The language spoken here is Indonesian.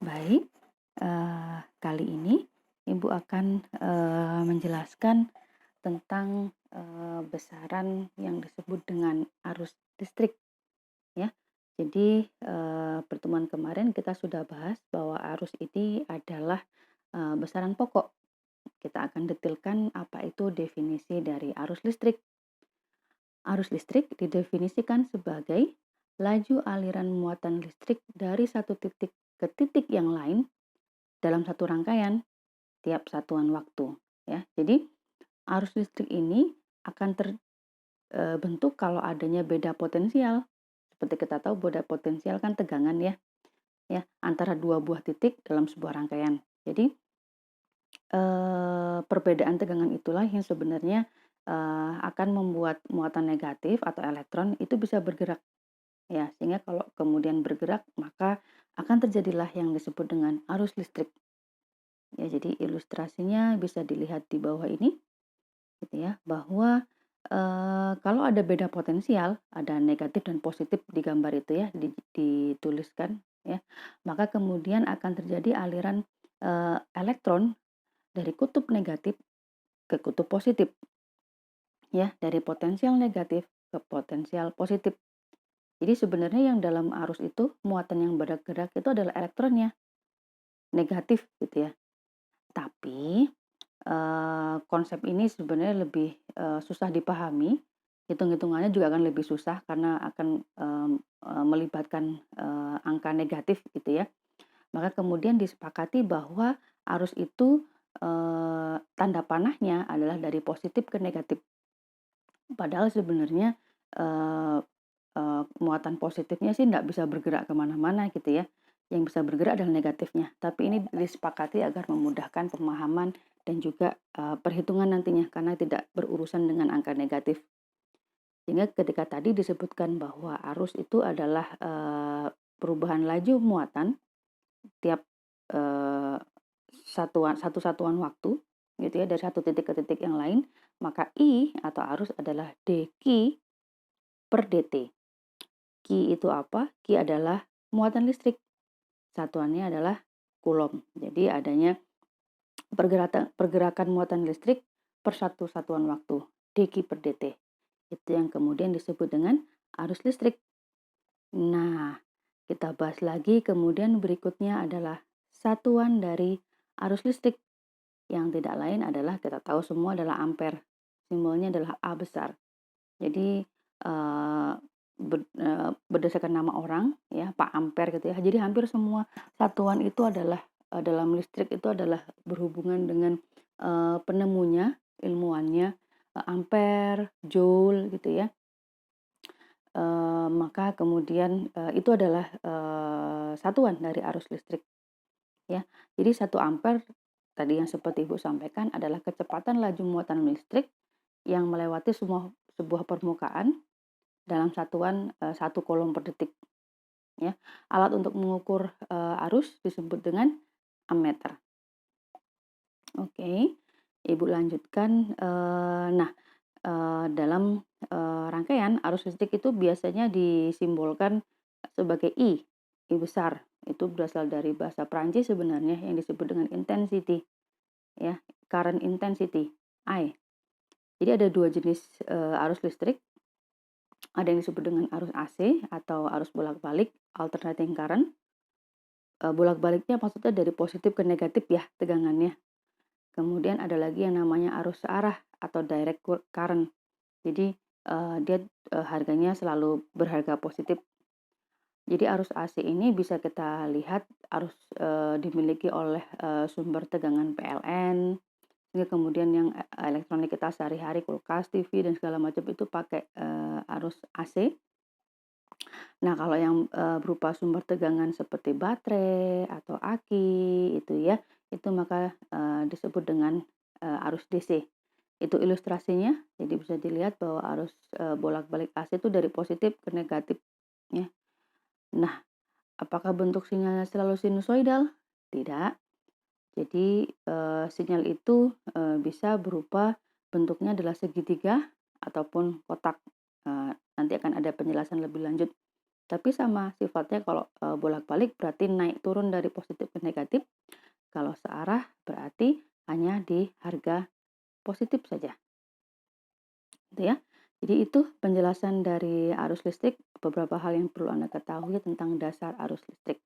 Baik, kali ini Ibu akan, menjelaskan tentang, besaran yang disebut dengan arus listrik ya. Jadi, pertemuan kemarin kita sudah bahas bahwa arus ini adalah, besaran pokok. Kita akan detailkan apa itu definisi dari arus listrik. Arus listrik didefinisikan sebagai laju aliran muatan listrik dari satu titik ke titik yang lain dalam satu rangkaian tiap satuan waktu ya. Jadi arus listrik ini akan terbentuk kalau adanya beda potensial. Seperti kita tahu beda potensial kan tegangan ya antara dua buah titik dalam sebuah rangkaian. Jadi perbedaan tegangan itulah yang sebenarnya akan membuat muatan negatif atau elektron itu bisa bergerak ya, sehingga kalau kemudian bergerak maka akan terjadilah yang disebut dengan arus listrik. Ya, jadi ilustrasinya bisa dilihat di bawah ini, gitu ya, bahwa kalau ada beda potensial, ada negatif dan positif di gambar itu ya, dituliskan ya, maka kemudian akan terjadi aliran elektron dari kutub negatif ke kutub positif, ya, dari potensial negatif ke potensial positif. Jadi sebenarnya yang dalam arus itu muatan yang bergerak itu adalah elektronnya, negatif gitu ya. Tapi konsep ini sebenarnya lebih, susah dipahami, hitung-hitungannya juga akan lebih susah karena akan, melibatkan, angka negatif gitu ya. Maka kemudian disepakati bahwa arus itu, tanda panahnya adalah dari positif ke negatif. Padahal sebenarnya, eee muatan positifnya sih nggak bisa bergerak kemana mana gitu ya, yang bisa bergerak adalah negatifnya. Tapi ini disepakati agar memudahkan pemahaman dan juga, perhitungan nantinya karena tidak berurusan dengan angka negatif. Sehingga ketika tadi disebutkan bahwa arus itu adalah, perubahan laju muatan tiap, eee, satu satuan waktu gitu ya, dari satu titik ke titik yang lain, maka I atau arus adalah dQ per dt. Q itu apa? Q adalah muatan listrik, satuannya adalah Coulomb. Jadi adanya pergerakan muatan listrik per satu satuan waktu, dQ per dt. Itu yang kemudian disebut dengan arus listrik. Nah, kita bahas lagi kemudian berikutnya adalah satuan dari arus listrik, yang tidak lain adalah kita tahu semua adalah ampere. Simbolnya adalah A besar. Jadi, berdasarkan nama orang ya, Pak Ampere gitu ya. Jadi hampir semua satuan itu adalah, dalam listrik itu adalah berhubungan dengan, penemunya, ilmuwannya, ampere, joule gitu ya. Maka kemudian, itu adalah, satuan dari arus listrik ya. Jadi 1 ampere tadi yang seperti Ibu sampaikan adalah kecepatan laju muatan listrik yang melewati sebuah permukaan dalam satuan, 1 coulomb per detik ya. Alat untuk mengukur, arus disebut dengan ammeter. Oke, Ibu lanjutkan, nah, dalam, rangkaian arus listrik itu biasanya disimbolkan sebagai I besar. Itu berasal dari bahasa Prancis sebenarnya yang disebut dengan intensity ya, current intensity, I. Jadi ada 2 jenis, arus listrik. Ada yang disebut dengan arus AC atau arus bolak-balik, alternating current. Bolak-baliknya maksudnya dari positif ke negatif ya tegangannya. Kemudian ada lagi yang namanya arus searah atau direct current. Jadi, dia, harganya selalu berharga positif. Jadi arus AC ini bisa kita lihat arus, dimiliki oleh, sumber tegangan PLN, sehingga kemudian yang elektronik kita sehari-hari kulkas, TV, dan segala macam itu pakai, arus AC. Nah, kalau yang, berupa sumber tegangan seperti baterai atau aki itu ya, itu maka, disebut dengan, arus DC. Itu ilustrasinya, jadi bisa dilihat bahwa arus, bolak-balik AC itu dari positif ke negatif ya. Nah, apakah bentuk sinyalnya selalu sinusoidal? Tidak. Jadi, sinyal itu, bisa berupa bentuknya adalah segitiga ataupun kotak. Nanti akan ada penjelasan lebih lanjut. Tapi sama sifatnya kalau, bolak-balik berarti naik turun dari positif ke negatif, kalau searah berarti hanya di harga positif saja, gitu ya. Jadi itu penjelasan dari arus listrik, beberapa hal yang perlu Anda ketahui tentang dasar arus listrik.